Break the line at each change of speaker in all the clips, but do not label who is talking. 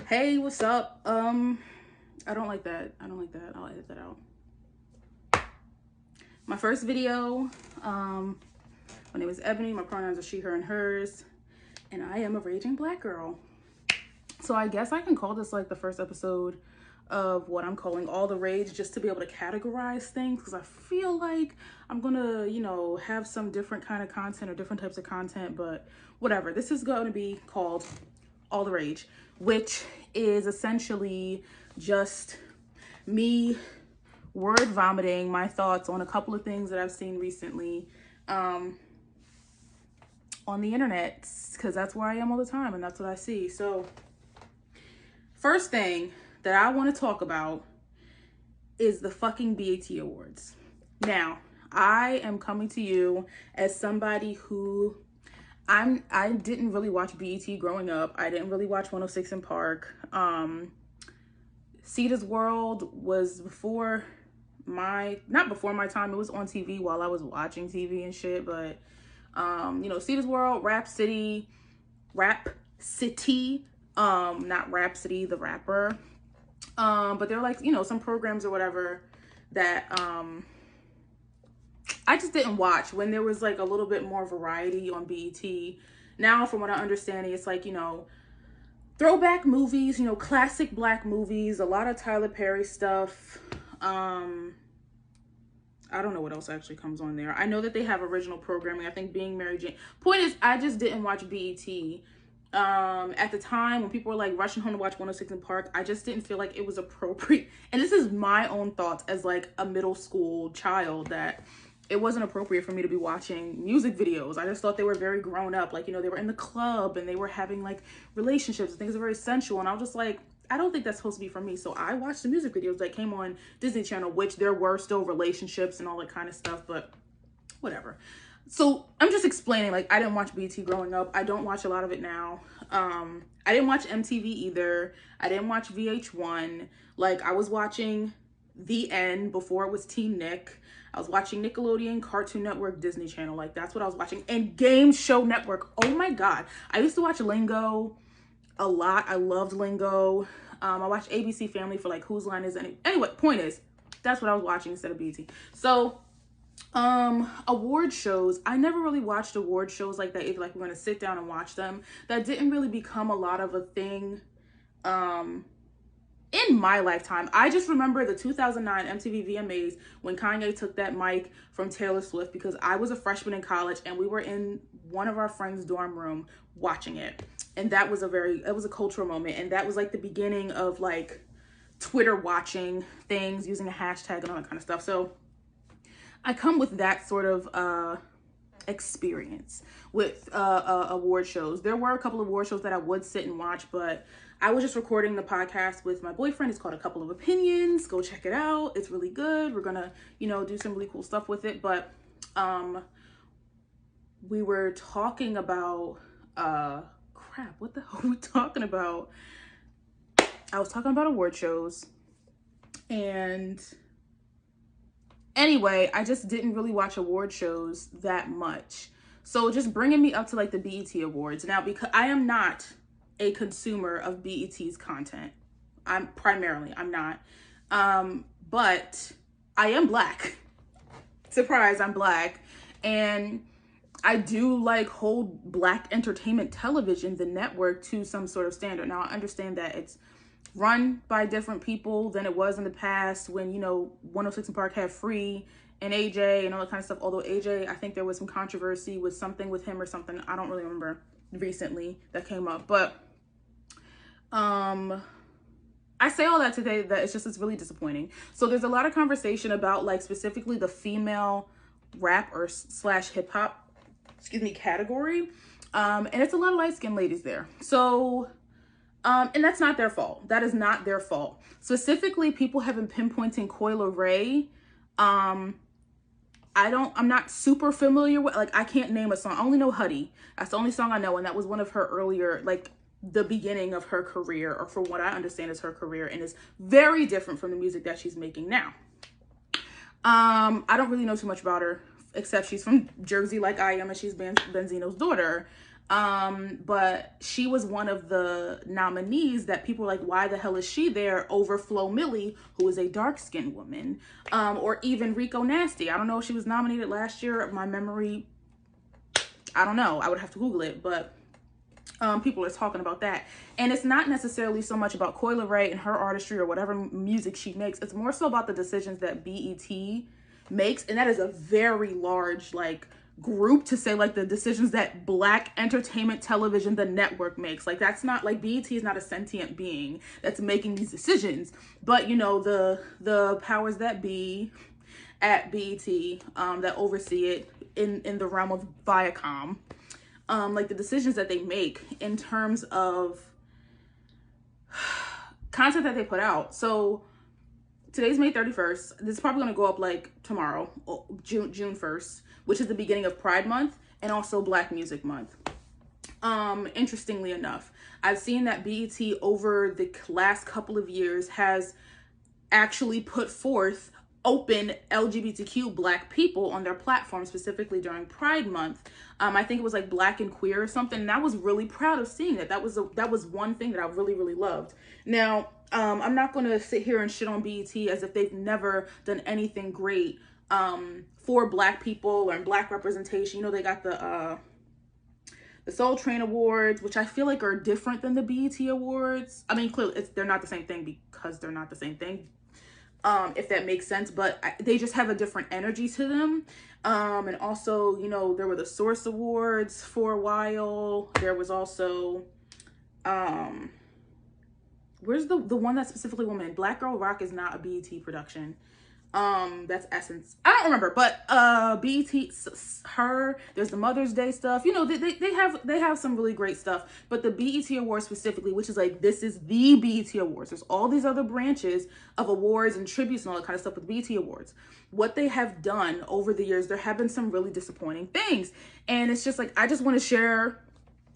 Hey, what's up? I don't like that. I don't like that. I'll edit that out. My first video, my name is Ebony. My pronouns are she, her, and hers. And I am a raging black girl. So I guess I can call this like the first episode of what I'm calling All the Rage, just to be able to categorize things, because I feel like I'm gonna, have some different kind of content or different types of content, but whatever. This is going to be called All the Rage, which is essentially just me word vomiting my thoughts on a couple of things that I've seen recently on the internet, because that's where I am all the time and that's what I see. So first thing that I want to talk about is the fucking BET Awards. Now, I am coming to you as somebody who I didn't really watch BET growing up. I didn't really watch 106 in Park. Cedar's World was not before my time. It was on TV while I was watching TV and shit. But, Cedar's World, Rap City, not Rhapsody, the rapper. But they're like, some programs or whatever that, I just didn't watch when there was like a little bit more variety on BET. Now, from what I'm understanding, it's like, throwback movies, classic black movies, a lot of Tyler Perry stuff. I don't know what else actually comes on there. I know that they have original programming. I think Being Mary Jane. Point is, I just didn't watch BET. At the time when people were like rushing home to watch 106 in Park, I just didn't feel like it was appropriate. And this is my own thoughts as like a middle school child, that it wasn't appropriate for me to be watching music videos. I just thought they were very grown up. Like, they were in the club and they were having like relationships and things are very sensual. And I was just like, I don't think that's supposed to be for me. So I watched the music videos that came on Disney Channel, which there were still relationships and all that kind of stuff, but whatever. So I'm just explaining, like, I didn't watch BET growing up. I don't watch a lot of it now. I didn't watch MTV either. I didn't watch VH1. Like, I was watching The End before it was Teen Nick. I was watching Nickelodeon, Cartoon Network, Disney Channel. Like, that's what I was watching. And Game Show Network. Oh my God. I used to watch Lingo a lot. I loved Lingo. I watched ABC Family for like Whose Line Is It? Anyway, point is, that's what I was watching instead of BET. So, award shows. I never really watched award shows like that either. Like, we're going to sit down and watch them. That didn't really become a lot of a thing, in my lifetime. I just remember the 2009 MTV VMAs when Kanye took that mic from Taylor Swift, because I was a freshman in college and we were in one of our friends' dorm room watching it. And that was it was a cultural moment. And that was like the beginning of like Twitter watching things, using a hashtag and all that kind of stuff. So I come with that sort of experience with award shows. There were a couple of award shows that I would sit and watch, but I was just recording the podcast with my boyfriend. It's called A Couple of Opinions. Go check it out. It's really good. We're gonna, do some really cool stuff with it. But we were talking about crap, what the hell are we talking about? I was talking about award shows, and anyway, I just didn't really watch award shows that much. So just bringing me up to like the BET Awards. Now, because I am not a consumer of BET's content. I'm not. But I am black. Surprise, I'm black. And I do like hold black entertainment television, the network, to some sort of standard. Now, I understand that it's run by different people than it was in the past when, 106 in Park had Free and AJ and all that kind of stuff. Although AJ, I think there was some controversy with something with him or something. I don't really remember recently that came up. But I say all that today that it's really disappointing. So there's a lot of conversation about like specifically the female rap or / hip hop, category. And it's a lot of light-skinned ladies there. So and that's not their fault. That is not their fault. Specifically, people have been pinpointing Coi Leray. I'm not super familiar with, like, I can't name a song. I only know Huddy. That's the only song I know. And that was one of her earlier, like, the beginning of her career, or from what I understand is her career, and is very different from the music that she's making now. I don't really know too much about her, except she's from Jersey like I am, and she's Benzino's daughter. But she was one of the nominees that people were like, why the hell is she there over Flo Milli, who is a dark-skinned woman, or even Rico Nasty. I don't know if she was nominated last year. My memory, I don't know. I would have to Google it, but people are talking about that. And it's not necessarily so much about Coi Leray and her artistry or whatever music she makes. It's more so about the decisions that BET makes, and that is a very large, like, group to say, like, the decisions that Black entertainment television, the network, makes. Like, that's not, like, BET is not a sentient being that's making these decisions, but, you know, the powers that be at BET that oversee it in the realm of Viacom, like, the decisions that they make in terms of content that they put out. So today's May 31st. This is probably going to go up like tomorrow, June 1st, which is the beginning of Pride Month and also Black Music Month. Interestingly enough, I've seen that BET over the last couple of years has actually put forth open LGBTQ Black people on their platform, specifically during Pride Month. I think it was like Black and Queer or something. And I was really proud of seeing that. That was one thing that I really, really loved. Now, I'm not going to sit here and shit on BET as if they've never done anything great for Black people or in Black representation. You know, they got the Soul Train Awards, which I feel like are different than the BET Awards. I mean, clearly they're not the same thing because they're not the same thing. If that makes sense, but they just have a different energy to them. And also, you know, there were the Source Awards for a while. There was also, where's the one that's specifically women? Black Girl Rock is not a BET production. That's Essence. I don't remember, but BET, there's the Mother's Day stuff. You know, they have some really great stuff. But the BET Awards specifically, which is like, this is the BET Awards. There's all these other branches of awards and tributes and all that kind of stuff with BET Awards. What they have done over the years, there have been some really disappointing things. And it's just like, I just want to share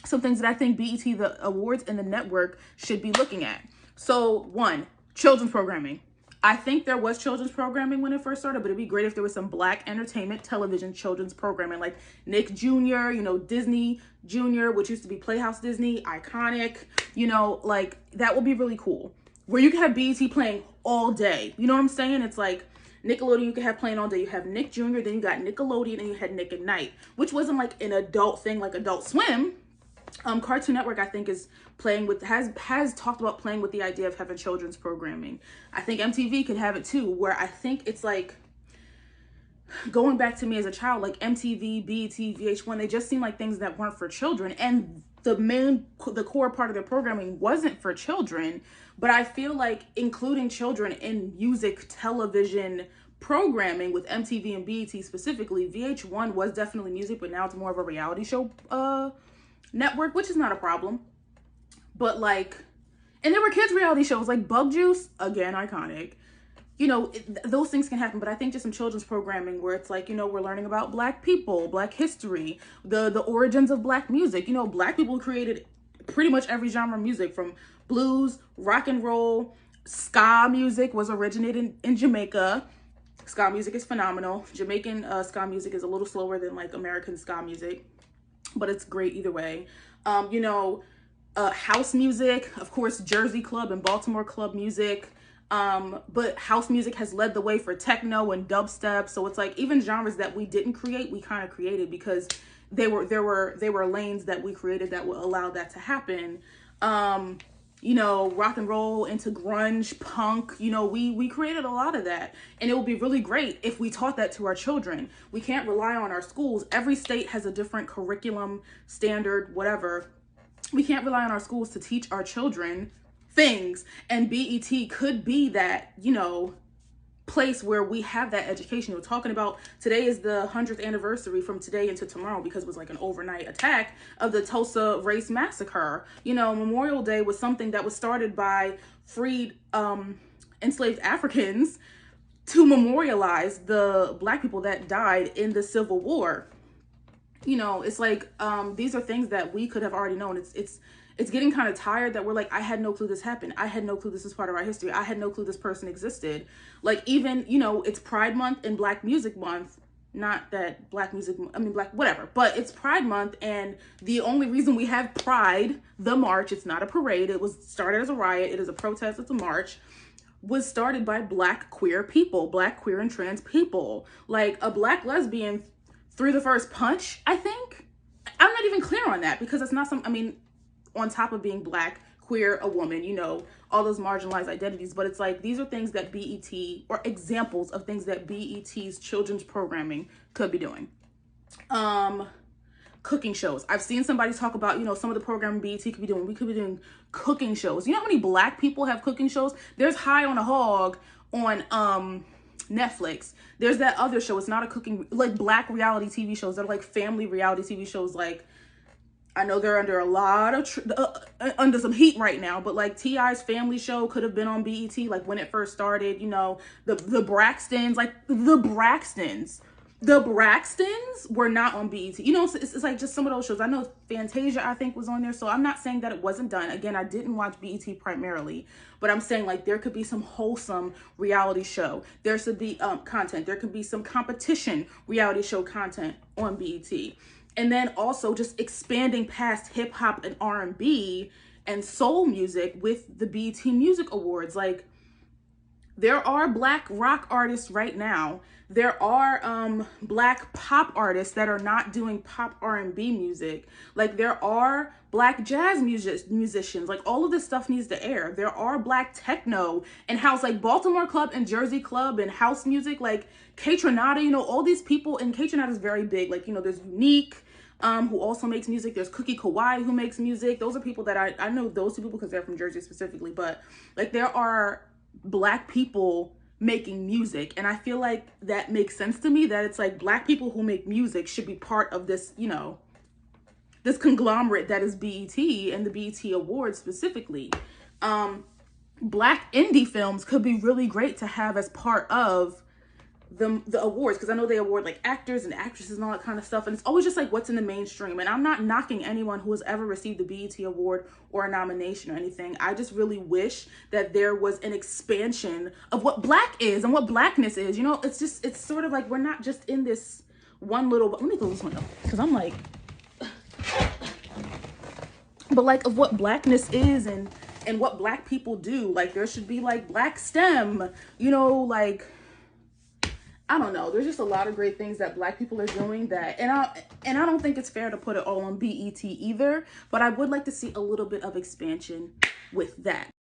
some things that I think BET, the awards and the network, should be looking at. So, one, children's programming. I think there was children's programming when it first started, but it'd be great if there was some Black entertainment television children's programming, like Nick Jr., you know, Disney Jr., which used to be Playhouse Disney, iconic, you know, like, that would be really cool. Where you could have BET playing all day. You know what I'm saying? It's like Nickelodeon, you could have playing all day. You have Nick Jr., then you got Nickelodeon, and you had Nick at Night, which wasn't like an adult thing like Adult Swim. Cartoon Network, I think, is playing with, has talked about playing with the idea of having children's programming. I think MTV could have it too, where I think it's like, going back to me as a child, like MTV, BET, VH1, they just seem like things that weren't for children. And the core part of their programming wasn't for children. But I feel like including children in music television programming with MTV and BET specifically, VH1 was definitely music, but now it's more of a reality show network, which is not a problem. But like, and there were kids reality shows like Bug Juice, again, iconic. You know, those things can happen, but I think just some children's programming where it's like, you know, we're learning about Black people, Black history, the origins of Black music. You know, Black people created pretty much every genre of music, from blues, rock and roll, ska music was originated in Jamaica. Ska music is phenomenal. Jamaican ska music is a little slower than like American ska music, but it's great either way. You know, house music, of course, Jersey club and Baltimore club music. But house music has led the way for techno and dubstep. So it's like, even genres that we didn't create, we kind of created because there were lanes that we created that would allow that to happen. You know, rock and roll into grunge, punk, you know, we created a lot of that. And it would be really great if we taught that to our children. We can't rely on our schools. Every state has a different curriculum, standard, whatever. We can't rely on our schools to teach our children things. And BET could be that, you know, place where we have that education. We're talking about, today is the 100th anniversary from today into tomorrow, because it was like an overnight attack of the Tulsa race massacre. You know, Memorial Day was something that was started by freed enslaved Africans to memorialize the Black people that died in the Civil War. You know, it's like, these are things that we could have already known. It's getting kind of tired that we're like, I had no clue this happened. I had no clue this is part of our history. I had no clue this person existed. Like, even, you know, it's Pride Month and Black Music Month. Not that black music, I mean, black, whatever, but it's Pride Month, and the only reason we have Pride, the march, it's not a parade, it was started as a riot, it is a protest, it's a march, was started by black queer people, black queer and trans people. Like, a black lesbian threw the first punch, I think. I'm not even clear on that, because it's not some, I mean, on top of being black, queer, a woman, you know, all those marginalized identities, but it's like, these are things that BET, or examples of things that BET's children's programming could be doing. Cooking shows. I've seen somebody talk about, you know, some of the programming BET could be doing. We could be doing cooking shows. You know how many black people have cooking shows? There's High on a Hog on Netflix. There's that other show. It's not a cooking, like black reality TV shows. They're like family reality TV shows. Like, I know they're under a lot of under some heat right now, but like T.I.'s family show could have been on BET, like when it first started, you know, the Braxtons, like the Braxtons were not on BET. You know, it's like just some of those shows. I know Fantasia, I think, was on there, so I'm not saying that it wasn't done. Again, I didn't watch BET primarily, but I'm saying like there could be some wholesome reality show. There should be content. There could be some competition reality show content on BET. And then also just expanding past hip hop and R&B and soul music with the BET Music Awards. Like, there are black rock artists right now. There are black pop artists that are not doing pop R&B music. Like, there are black jazz musicians. Like, all of this stuff needs to air. There are black techno and house, like Baltimore Club and Jersey Club and house music. Like, Kaytranada, you know, all these people, and Kaytranada is very big. Like, you know, there's Unique, who also makes music. There's Cookie Kawai, who makes music. Those are people that I know those two people because they're from Jersey specifically. But like, there are black people making music, and I feel like that makes sense to me, that it's like black people who make music should be part of this, you know, this conglomerate that is BET and the BET Awards specifically. Black indie films could be really great to have as part of the awards, because I know they award like actors and actresses and all that kind of stuff, and it's always just like what's in the mainstream. And I'm not knocking anyone who has ever received the BET Award or a nomination or anything. I just really wish that there was an expansion of what black is and what blackness is. You know, it's just, it's sort of like we're not just in this one little, let me close this window because I'm like, but like of what blackness is and what black people do. Like, there should be like black STEM, you know, like, I don't know. There's just a lot of great things that black people are doing that, and I don't think it's fair to put it all on BET either, but I would like to see a little bit of expansion with that.